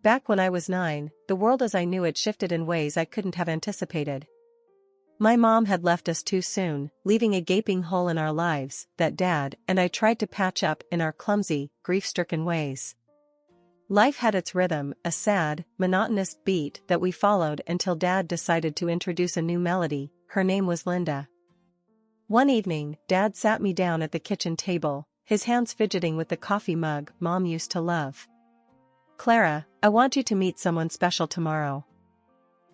Back when I was 9, the world as I knew it shifted in ways I couldn't have anticipated. My mom had left us too soon, leaving a gaping hole in our lives that Dad and I tried to patch up in our clumsy, grief-stricken ways. Life had its rhythm, a sad, monotonous beat that we followed until Dad decided to introduce a new melody. Her name was Linda. One evening, Dad sat me down at the kitchen table, his hands fidgeting with the coffee mug Mom used to love. "Clara, I want you to meet someone special tomorrow.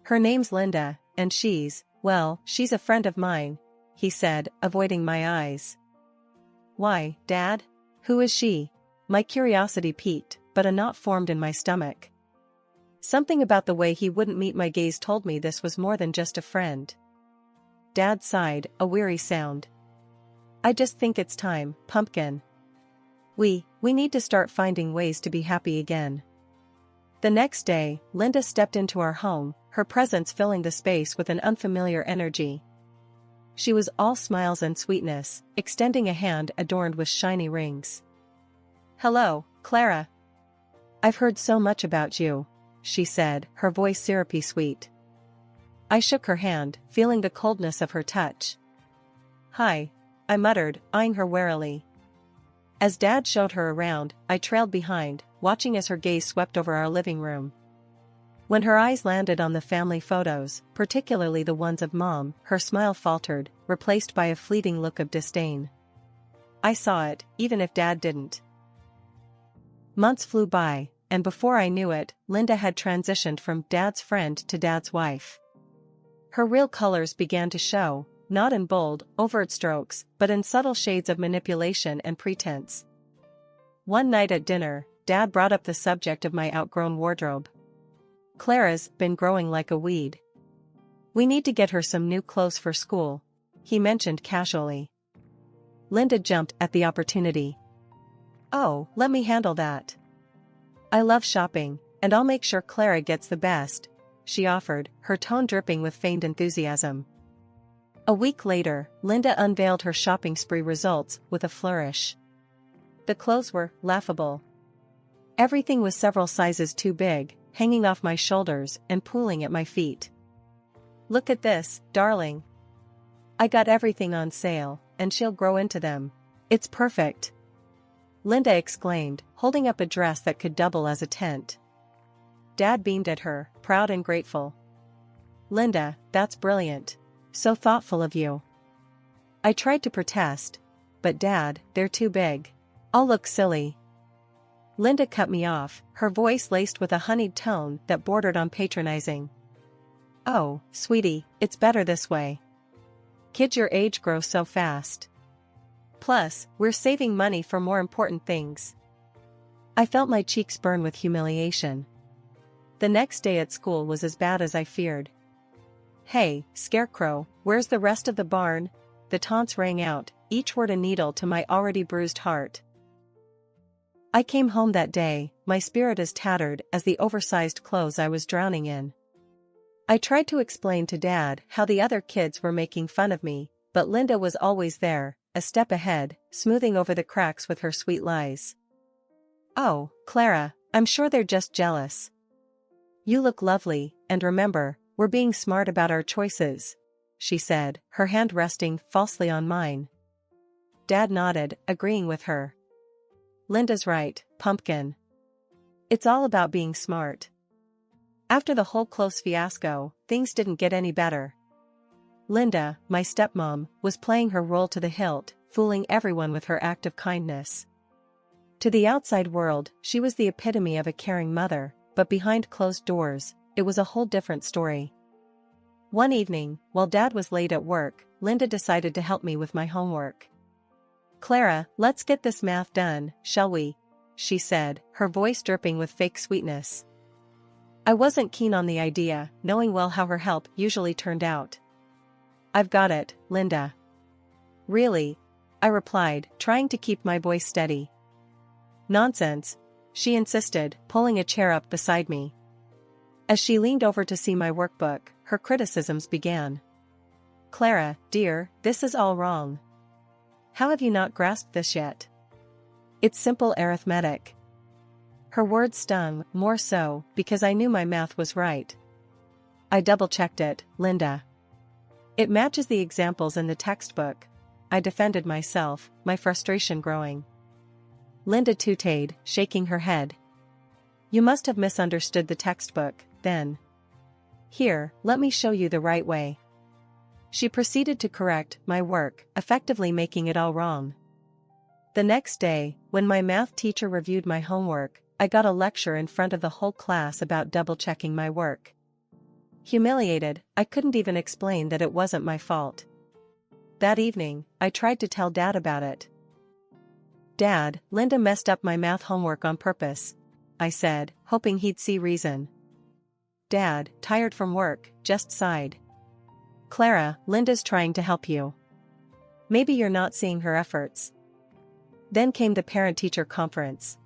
Her name's Linda, and she's a friend of mine," he said, avoiding my eyes. "Why, Dad? Who is she?" My curiosity piqued, but a knot formed in my stomach. Something about the way he wouldn't meet my gaze told me this was more than just a friend. Dad sighed, a weary sound. "I just think it's time, pumpkin. We need to start finding ways to be happy again." The next day, Linda stepped into our home, her presence filling the space with an unfamiliar energy. She was all smiles and sweetness, extending a hand adorned with shiny rings. "Hello, Clara. I've heard so much about you," she said, her voice syrupy sweet. I shook her hand, feeling the coldness of her touch. "Hi," I muttered, eyeing her warily. As Dad showed her around, I trailed behind, watching as her gaze swept over our living room. When her eyes landed on the family photos, particularly the ones of Mom, her smile faltered, replaced by a fleeting look of disdain. I saw it, even if Dad didn't. Months flew by, and before I knew it, Linda had transitioned from Dad's friend to Dad's wife. Her real colors began to show, not in bold, overt strokes, but in subtle shades of manipulation and pretense. One night at dinner, Dad brought up the subject of my outgrown wardrobe. "Clara's been growing like a weed. We need to get her some new clothes for school," he mentioned casually. Linda jumped at the opportunity. "Oh, let me handle that. I love shopping, and I'll make sure Clara gets the best," she offered, her tone dripping with feigned enthusiasm. A week later, Linda unveiled her shopping spree results with a flourish. The clothes were laughable. Everything was several sizes too big, hanging off my shoulders and pooling at my feet. "Look at this, darling. I got everything on sale, and she'll grow into them. It's perfect," Linda exclaimed, holding up a dress that could double as a tent. Dad beamed at her, proud and grateful. "Linda, that's brilliant. So thoughtful of you." I tried to protest. "But Dad, they're too big. I'll look silly." Linda cut me off, her voice laced with a honeyed tone that bordered on patronizing. "Oh, sweetie, it's better this way. Kids your age grow so fast. Plus, we're saving money for more important things." I felt my cheeks burn with humiliation. The next day at school was as bad as I feared. "Hey, Scarecrow, where's the rest of the barn?" The taunts rang out, each word a needle to my already bruised heart. I came home that day, my spirit as tattered as the oversized clothes I was drowning in. I tried to explain to Dad how the other kids were making fun of me, but Linda was always there, a step ahead, smoothing over the cracks with her sweet lies. "Oh, Clara, I'm sure they're just jealous. You look lovely, and remember, we're being smart about our choices," she said, her hand resting falsely on mine. Dad nodded, agreeing with her. "Linda's right, pumpkin. It's all about being smart." After the whole clothes fiasco, things didn't get any better. Linda, my stepmom, was playing her role to the hilt, fooling everyone with her act of kindness. To the outside world, she was the epitome of a caring mother, but behind closed doors, it was a whole different story. One evening, while Dad was late at work, Linda decided to help me with my homework. "Clara, let's get this math done, shall we?" she said, her voice dripping with fake sweetness. I wasn't keen on the idea, knowing well how her help usually turned out. "I've got it, Linda." "Really?" I replied, trying to keep my voice steady. "Nonsense," she insisted, pulling a chair up beside me. As she leaned over to see my workbook, her criticisms began. "Clara, dear, this is all wrong. How have you not grasped this yet? It's simple arithmetic." Her words stung, more so, because I knew my math was right. I double-checked it, Linda. It matches the examples in the textbook. I defended myself, my frustration growing. Linda tooted, shaking her head. You must have misunderstood the textbook, then. Here, let me show you the right way. She proceeded to correct my work, effectively making it all wrong. The next day, when my math teacher reviewed my homework, I got a lecture in front of the whole class about double-checking my work. Humiliated, I couldn't even explain that it wasn't my fault. That evening, I tried to tell Dad about it. Dad, Linda messed up my math homework on purpose, I said, hoping he'd see reason. Dad, tired from work, just sighed. Clara, Linda's trying to help you. Maybe you're not seeing her efforts. Then came the parent-teacher conference.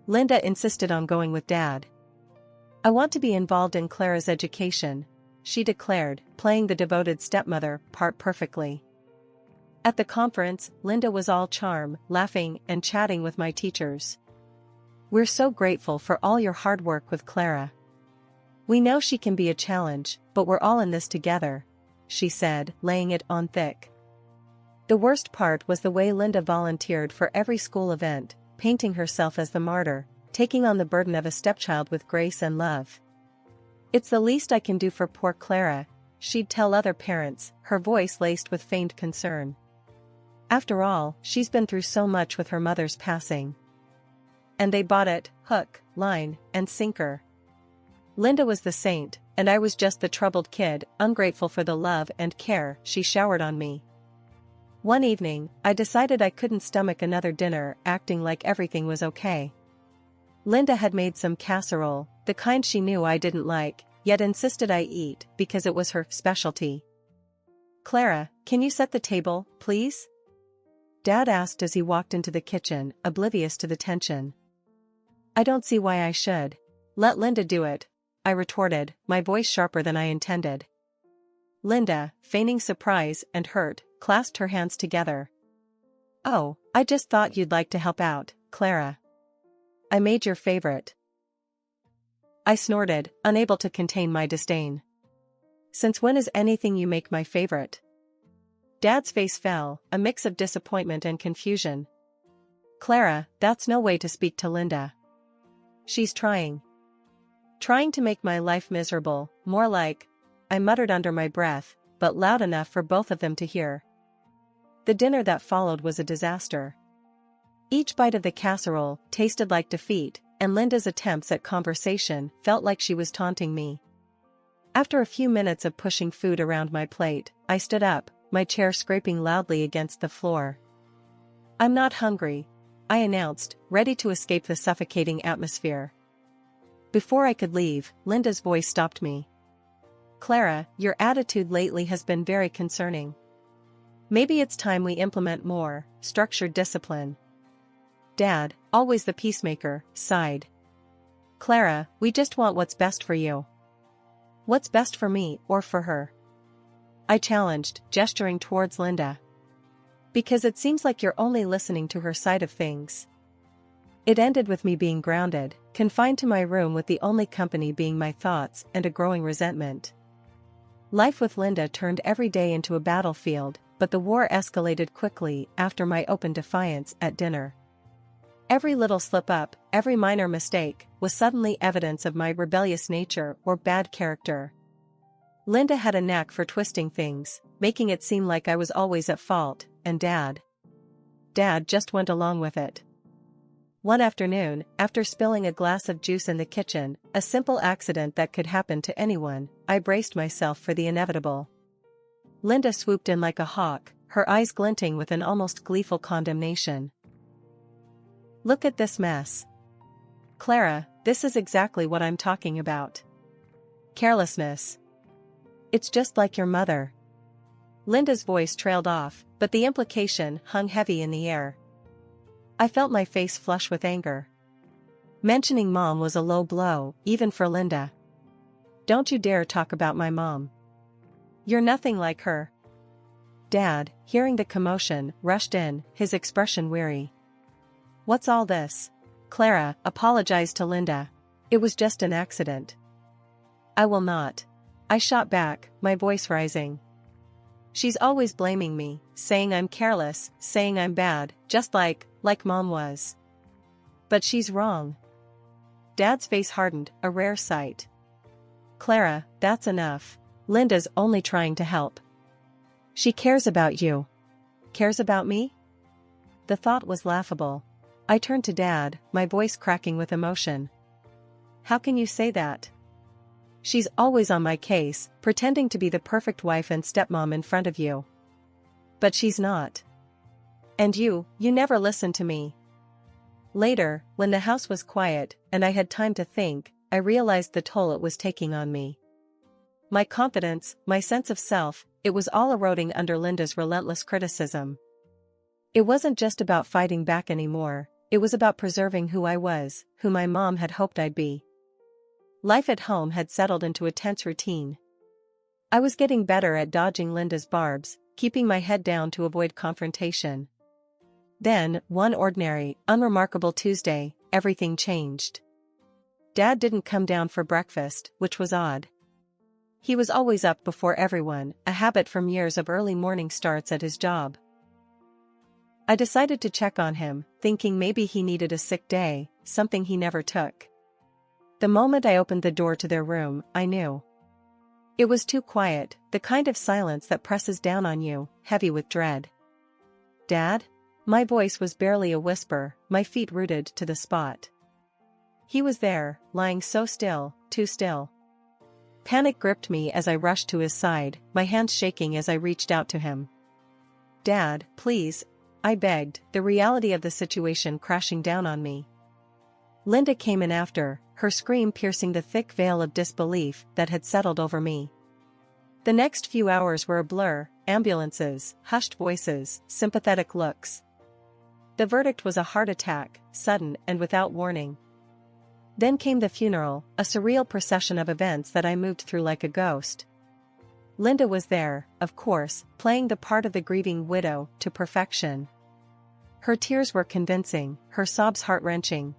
Linda insisted on going with Dad. I want to be involved in Clara's education, she declared, playing the devoted stepmother part perfectly. At the conference, Linda was all charm, laughing and chatting with my teachers. We're so grateful for all your hard work with Clara. We know she can be a challenge, but we're all in this together, she said, laying it on thick. The worst part was the way Linda volunteered for every school event, painting herself as the martyr, taking on the burden of a stepchild with grace and love. It's the least I can do for poor Clara, she'd tell other parents, her voice laced with feigned concern. After all, she's been through so much with her mother's passing. And they bought it, hook, line, and sinker. Linda was the saint, and I was just the troubled kid, ungrateful for the love and care she showered on me. One evening, I decided I couldn't stomach another dinner acting like everything was okay. Linda had made some casserole, the kind she knew I didn't like, yet insisted I eat because it was her specialty. Clara, can you set the table, please? Dad asked as he walked into the kitchen, oblivious to the tension. I don't see why I should. Let Linda do it, I retorted, my voice sharper than I intended. Linda, feigning surprise and hurt, clasped her hands together. Oh, I just thought you'd like to help out, Clara. I made your favorite. I snorted, unable to contain my disdain. Since when is anything you make my favorite? Dad's face fell, a mix of disappointment and confusion. Clara, that's no way to speak to Linda. She's trying. Trying to make my life miserable, more like, I muttered under my breath, but loud enough for both of them to hear. The dinner that followed was a disaster. Each bite of the casserole tasted like defeat, and Linda's attempts at conversation felt like she was taunting me. After a few minutes of pushing food around my plate, I stood up, my chair scraping loudly against the floor. I'm not hungry, I announced, ready to escape the suffocating atmosphere. Before I could leave, Linda's voice stopped me. Clara, your attitude lately has been very concerning. Maybe it's time we implement more structured discipline. Dad, always the peacemaker, sighed. Clara, we just want what's best for you. What's best for me or for her? I challenged, gesturing towards Linda. Because it seems like you're only listening to her side of things. It ended with me being grounded, confined to my room with the only company being my thoughts and a growing resentment. Life with Linda turned every day into a battlefield, but the war escalated quickly after my open defiance at dinner. Every little slip-up, every minor mistake, was suddenly evidence of my rebellious nature or bad character. Linda had a knack for twisting things, making it seem like I was always at fault, and Dad just went along with it. One afternoon, after spilling a glass of juice in the kitchen, a simple accident that could happen to anyone, I braced myself for the inevitable. Linda swooped in like a hawk, her eyes glinting with an almost gleeful condemnation. Look at this mess. Clara, this is exactly what I'm talking about. Carelessness. It's just like your mother. Linda's voice trailed off, but the implication hung heavy in the air. I felt my face flush with anger. Mentioning Mom was a low blow, even for Linda. Don't you dare talk about my mom. You're nothing like her. Dad, hearing the commotion, rushed in, his expression weary. What's all this? Clara, apologize to Linda. It was just an accident. I will not. I shot back, my voice rising. She's always blaming me, saying I'm careless, saying I'm bad, just like Mom was. But she's wrong. Dad's face hardened, a rare sight. Clara, that's enough. Linda's only trying to help. She cares about you. Cares about me? The thought was laughable. I turned to Dad, my voice cracking with emotion. How can you say that? She's always on my case, pretending to be the perfect wife and stepmom in front of you. But she's not. And you never listen to me. Later, when the house was quiet, and I had time to think, I realized the toll it was taking on me. My confidence, my sense of self, it was all eroding under Linda's relentless criticism. It wasn't just about fighting back anymore, it was about preserving who I was, who my mom had hoped I'd be. Life at home had settled into a tense routine. I was getting better at dodging Linda's barbs, keeping my head down to avoid confrontation. Then, one ordinary, unremarkable Tuesday, everything changed. Dad didn't come down for breakfast, which was odd. He was always up before everyone, a habit from years of early morning starts at his job. I decided to check on him, thinking maybe he needed a sick day, something he never took. The moment I opened the door to their room, I knew. It was too quiet, the kind of silence that presses down on you, heavy with dread. Dad? My voice was barely a whisper, my feet rooted to the spot. He was there, lying so still, too still. Panic gripped me as I rushed to his side, my hands shaking as I reached out to him. Dad, please, I begged, the reality of the situation crashing down on me. Linda came in after, her scream piercing the thick veil of disbelief that had settled over me. The next few hours were a blur, ambulances, hushed voices, sympathetic looks. The verdict was a heart attack, sudden and without warning. Then came the funeral, a surreal procession of events that I moved through like a ghost. Linda was there, of course, playing the part of the grieving widow to perfection. Her tears were convincing, her sobs heart-wrenching.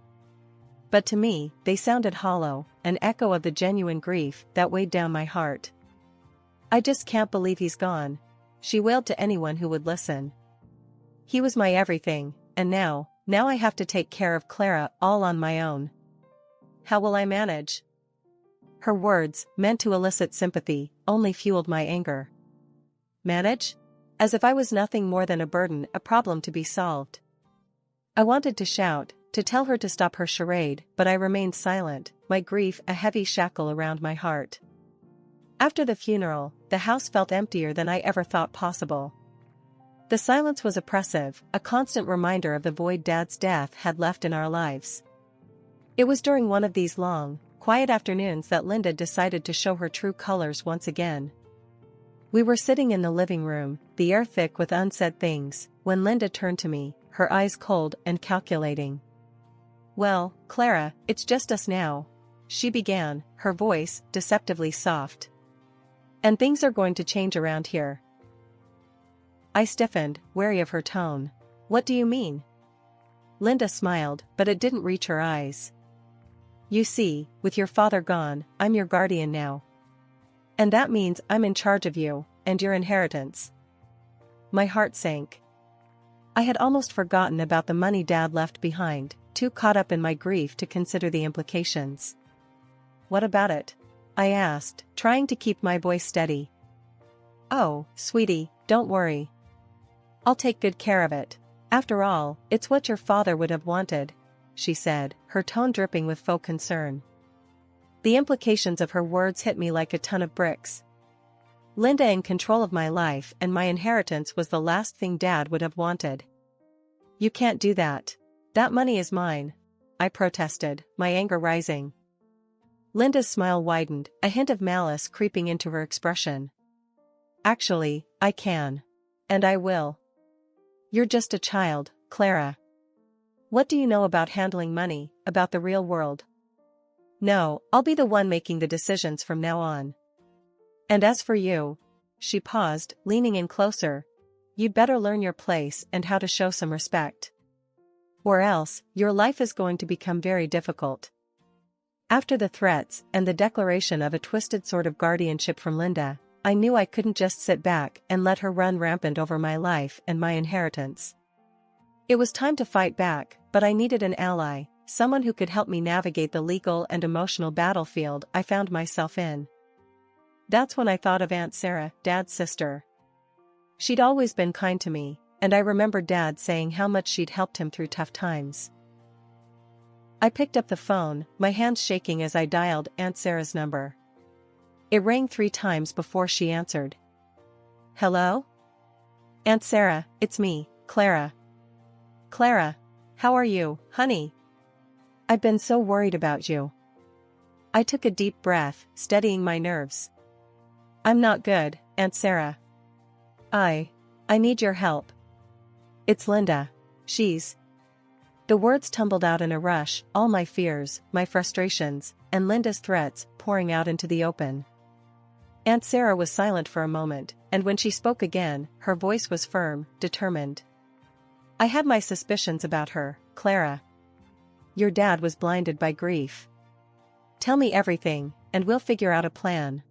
But to me, they sounded hollow, an echo of the genuine grief that weighed down my heart. I just can't believe he's gone, she wailed to anyone who would listen. He was my everything, and now I have to take care of Clara all on my own. How will I manage? Her words, meant to elicit sympathy, only fueled my anger. Manage? As if I was nothing more than a burden, a problem to be solved. I wanted to shout, to tell her to stop her charade, but I remained silent, my grief a heavy shackle around my heart. After the funeral, the house felt emptier than I ever thought possible. The silence was oppressive, a constant reminder of the void Dad's death had left in our lives. It was during one of these long, quiet afternoons that Linda decided to show her true colors once again. We were sitting in the living room, the air thick with unsaid things, when Linda turned to me, her eyes cold and calculating. Well, Clara, it's just us now, she began, her voice deceptively soft. And things are going to change around here. I stiffened, wary of her tone. What do you mean? Linda smiled, but it didn't reach her eyes. You see, with your father gone, I'm your guardian now. And that means I'm in charge of you, and your inheritance. My heart sank. I had almost forgotten about the money Dad left behind, too caught up in my grief to consider the implications. What about it? I asked, trying to keep my voice steady. Oh, sweetie, don't worry. I'll take good care of it. After all, it's what your father would have wanted, she said, her tone dripping with faux concern. The implications of her words hit me like a ton of bricks. Linda in control of my life and my inheritance was the last thing Dad would have wanted. You can't do that. That money is mine, I protested, my anger rising. Linda's smile widened, a hint of malice creeping into her expression. Actually, I can. And I will. You're just a child, Clara. What do you know about handling money, about the real world? No, I'll be the one making the decisions from now on. And as for you, she paused, leaning in closer, you'd better learn your place and how to show some respect. Or else, your life is going to become very difficult. After the threats and the declaration of a twisted sort of guardianship from Linda, I knew I couldn't just sit back and let her run rampant over my life and my inheritance. It was time to fight back, but I needed an ally, someone who could help me navigate the legal and emotional battlefield I found myself in. That's when I thought of Aunt Sarah, Dad's sister. She'd always been kind to me, and I remembered Dad saying how much she'd helped him through tough times. I picked up the phone, my hands shaking as I dialed Aunt Sarah's number. It rang 3 times before she answered. Hello? Aunt Sarah, it's me, Clara. Clara, how are you, honey? I've been so worried about you. I took a deep breath, steadying my nerves. I'm not good, Aunt Sarah. I need your help. It's Linda. The words tumbled out in a rush, all my fears, my frustrations, and Linda's threats pouring out into the open. Aunt Sarah was silent for a moment, and when she spoke again, her voice was firm, determined. I had my suspicions about her, Clara. Your dad was blinded by grief. Tell me everything, and we'll figure out a plan.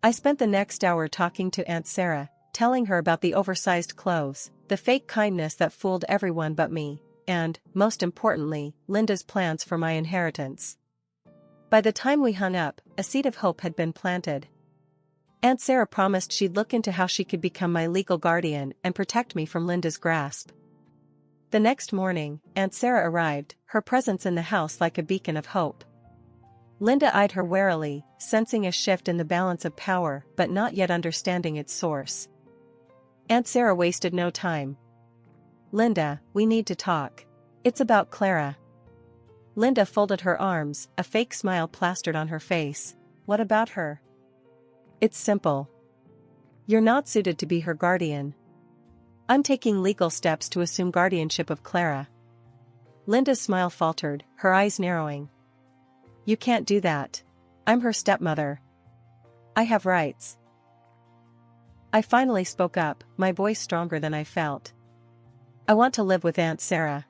I spent the next hour talking to Aunt Sarah, telling her about the oversized clothes, the fake kindness that fooled everyone but me, and, most importantly, Linda's plans for my inheritance. By the time we hung up, a seed of hope had been planted. Aunt Sarah promised she'd look into how she could become my legal guardian and protect me from Linda's grasp. The next morning, Aunt Sarah arrived, her presence in the house like a beacon of hope. Linda eyed her warily, sensing a shift in the balance of power but not yet understanding its source. Aunt Sarah wasted no time. Linda, we need to talk. It's about Clara. Linda folded her arms, a fake smile plastered on her face. What about her? It's simple. You're not suited to be her guardian. I'm taking legal steps to assume guardianship of Clara. Linda's smile faltered, her eyes narrowing. You can't do that. I'm her stepmother. I have rights. I finally spoke up, my voice stronger than I felt. I want to live with Aunt Sarah.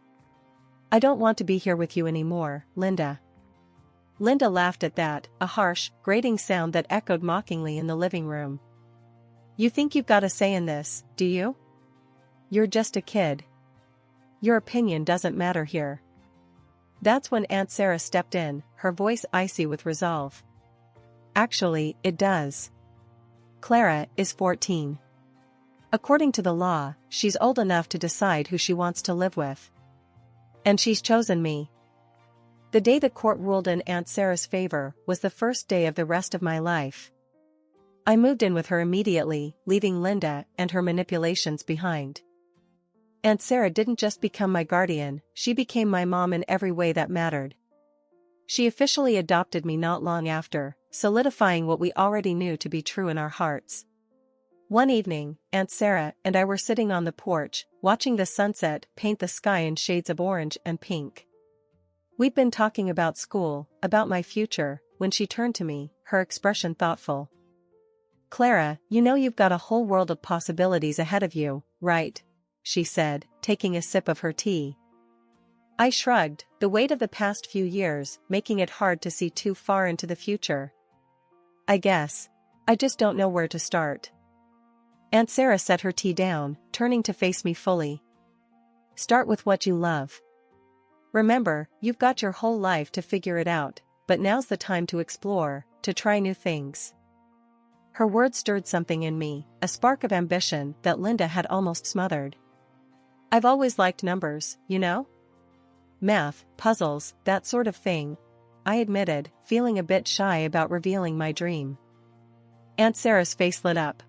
I don't want to be here with you anymore, Linda. Linda laughed at that, a harsh, grating sound that echoed mockingly in the living room. You think you've got a say in this, do you? You're just a kid. Your opinion doesn't matter here. That's when Aunt Sarah stepped in, her voice icy with resolve. Actually, it does. Clara is 14. According to the law, she's old enough to decide who she wants to live with. And she's chosen me. The day the court ruled in Aunt Sarah's favor was the first day of the rest of my life. I moved in with her immediately, leaving Linda and her manipulations behind. Aunt Sarah didn't just become my guardian, she became my mom in every way that mattered. She officially adopted me not long after, solidifying what we already knew to be true in our hearts. One evening, Aunt Sarah and I were sitting on the porch, watching the sunset paint the sky in shades of orange and pink. We'd been talking about school, about my future, when she turned to me, her expression thoughtful. Clara, you know you've got a whole world of possibilities ahead of you, right? She said, taking a sip of her tea. I shrugged, the weight of the past few years making it hard to see too far into the future. I guess. I just don't know where to start. Aunt Sarah set her tea down, turning to face me fully. Start with what you love. Remember, you've got your whole life to figure it out, but now's the time to explore, to try new things. Her words stirred something in me, a spark of ambition that Linda had almost smothered. I've always liked numbers, you know? Math, puzzles, that sort of thing, I admitted, feeling a bit shy about revealing my dream. Aunt Sarah's face lit up.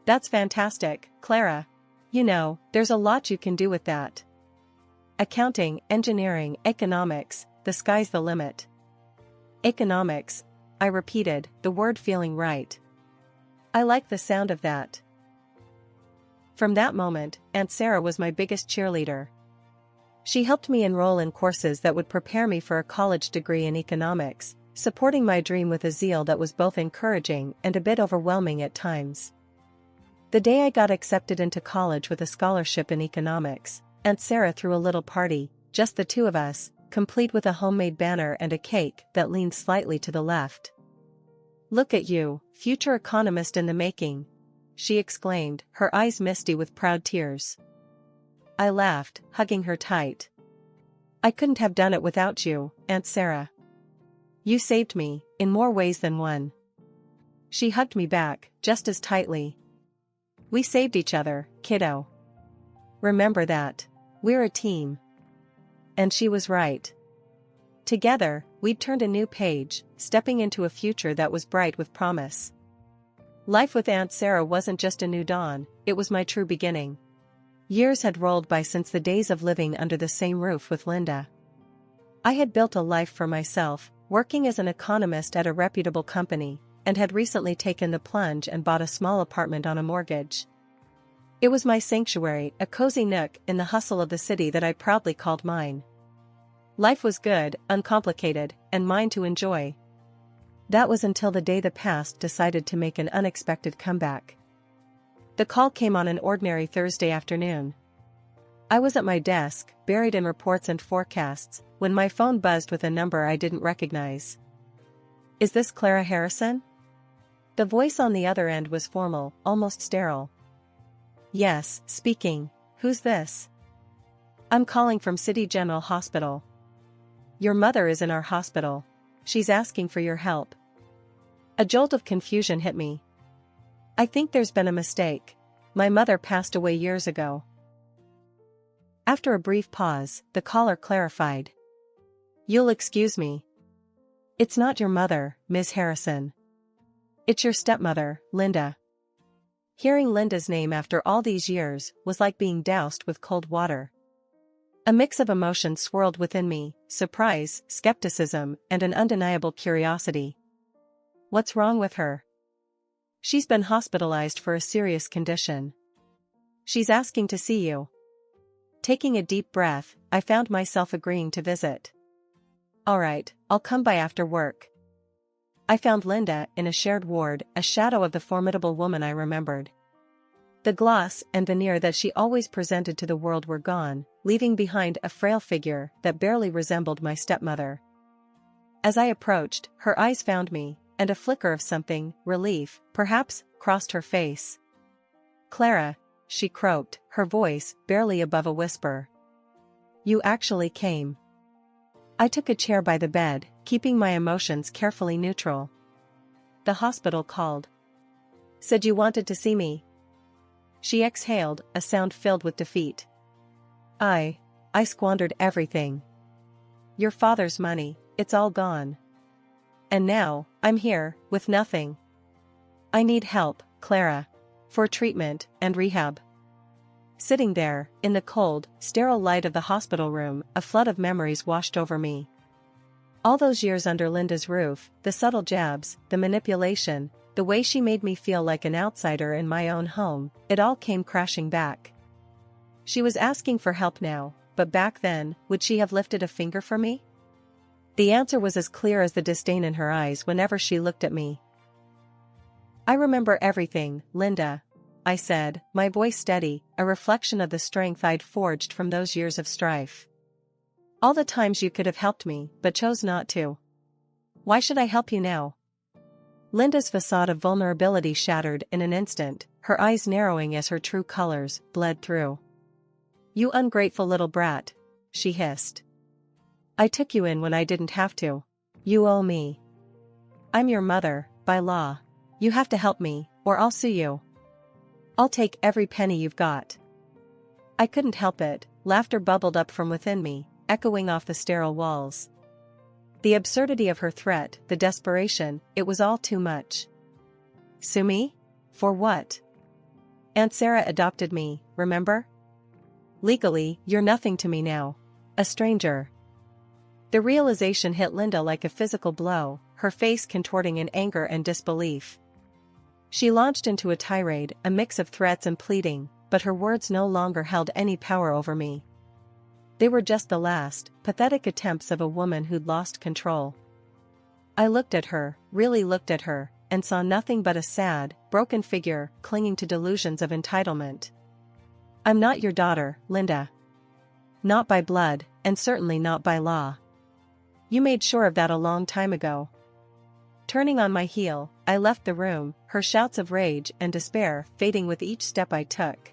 That's fantastic, Clara. You know, there's a lot you can do with that. Accounting, engineering, economics, the sky's the limit. Economics, I repeated, the word feeling right. I like the sound of that. From that moment, Aunt Sarah was my biggest cheerleader. She helped me enroll in courses that would prepare me for a college degree in economics, supporting my dream with a zeal that was both encouraging and a bit overwhelming at times. The day I got accepted into college with a scholarship in economics, Aunt Sarah threw a little party, just the two of us, complete with a homemade banner and a cake that leaned slightly to the left. "Look at you, future economist in the making," she exclaimed, her eyes misty with proud tears. I laughed, hugging her tight. "I couldn't have done it without you, Aunt Sarah. You saved me, in more ways than one." She hugged me back, just as tightly. "We saved each other, kiddo. Remember that. We're a team." And she was right. Together, we'd turned a new page, stepping into a future that was bright with promise. Life with Aunt Sarah wasn't just a new dawn, it was my true beginning. Years had rolled by since the days of living under the same roof with Linda. I had built a life for myself, working as an economist at a reputable company, and had recently taken the plunge and bought a small apartment on a mortgage. It was my sanctuary, a cozy nook in the hustle of the city that I proudly called mine. Life was good, uncomplicated, and mine to enjoy. That was until the day the past decided to make an unexpected comeback. The call came on an ordinary Thursday afternoon. I was at my desk, buried in reports and forecasts, when my phone buzzed with a number I didn't recognize. "Is this Clara Harrison?" The voice on the other end was formal, almost sterile. "Yes, speaking. Who's this?" "I'm calling from City General Hospital. Your mother is in our hospital. She's asking for your help." A jolt of confusion hit me. "I think there's been a mistake. My mother passed away years ago." After a brief pause, the caller clarified. "You'll excuse me. It's not your mother, Miss Harrison. It's your stepmother, Linda." Hearing Linda's name after all these years was like being doused with cold water. A mix of emotions swirled within me, surprise, skepticism, and an undeniable curiosity. "What's wrong with her?" "She's been hospitalized for a serious condition. She's asking to see you." Taking a deep breath, I found myself agreeing to visit. "All right, I'll come by after work." I found Linda in a shared ward, a shadow of the formidable woman I remembered. The gloss and veneer that she always presented to the world were gone, leaving behind a frail figure that barely resembled my stepmother. As I approached, her eyes found me, and a flicker of something, relief, perhaps, crossed her face. "Clara," she croaked, her voice barely above a whisper. "You actually came." I took a chair by the bed, keeping my emotions carefully neutral. "The hospital called. Said you wanted to see me." She exhaled, a sound filled with defeat. I squandered everything. Your father's money, it's all gone. And now, I'm here, with nothing. I need help, Clara. For treatment and rehab." Sitting there, in the cold, sterile light of the hospital room, a flood of memories washed over me. All those years under Linda's roof, the subtle jabs, the manipulation, the way she made me feel like an outsider in my own home, it all came crashing back. She was asking for help now, but back then, would she have lifted a finger for me? The answer was as clear as the disdain in her eyes whenever she looked at me. "I remember everything, Linda," I said, my voice steady, a reflection of the strength I'd forged from those years of strife. "All the times you could have helped me, but chose not to. Why should I help you now?" Linda's facade of vulnerability shattered in an instant, her eyes narrowing as her true colors bled through. "You ungrateful little brat," she hissed. "I took you in when I didn't have to. You owe me. I'm your mother, by law. You have to help me, or I'll sue you. I'll take every penny you've got." I couldn't help it, laughter bubbled up from within me, echoing off the sterile walls. The absurdity of her threat, the desperation, it was all too much. "Sue me? For what? Aunt Sarah adopted me, remember? Legally, you're nothing to me now. A stranger." The realization hit Linda like a physical blow, her face contorting in anger and disbelief. She launched into a tirade, a mix of threats and pleading, but her words no longer held any power over me. They were just the last, pathetic attempts of a woman who'd lost control. I looked at her, really looked at her, and saw nothing but a sad, broken figure, clinging to delusions of entitlement. "I'm not your daughter, Linda. Not by blood, and certainly not by law. You made sure of that a long time ago. Turning on my heel, I left the room, her shouts of rage and despair fading with each step I took.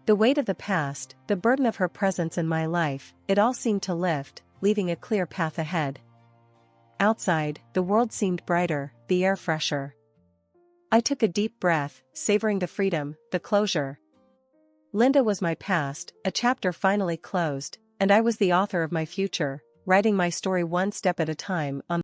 The weight of the past, the burden of her presence in my life, it all seemed to lift, leaving a clear path ahead. Outside, the world seemed brighter, the air fresher. I took a deep breath, savoring the freedom, the closure. Linda was my past, a chapter finally closed, and I was the author of my future, writing my story one step at a time on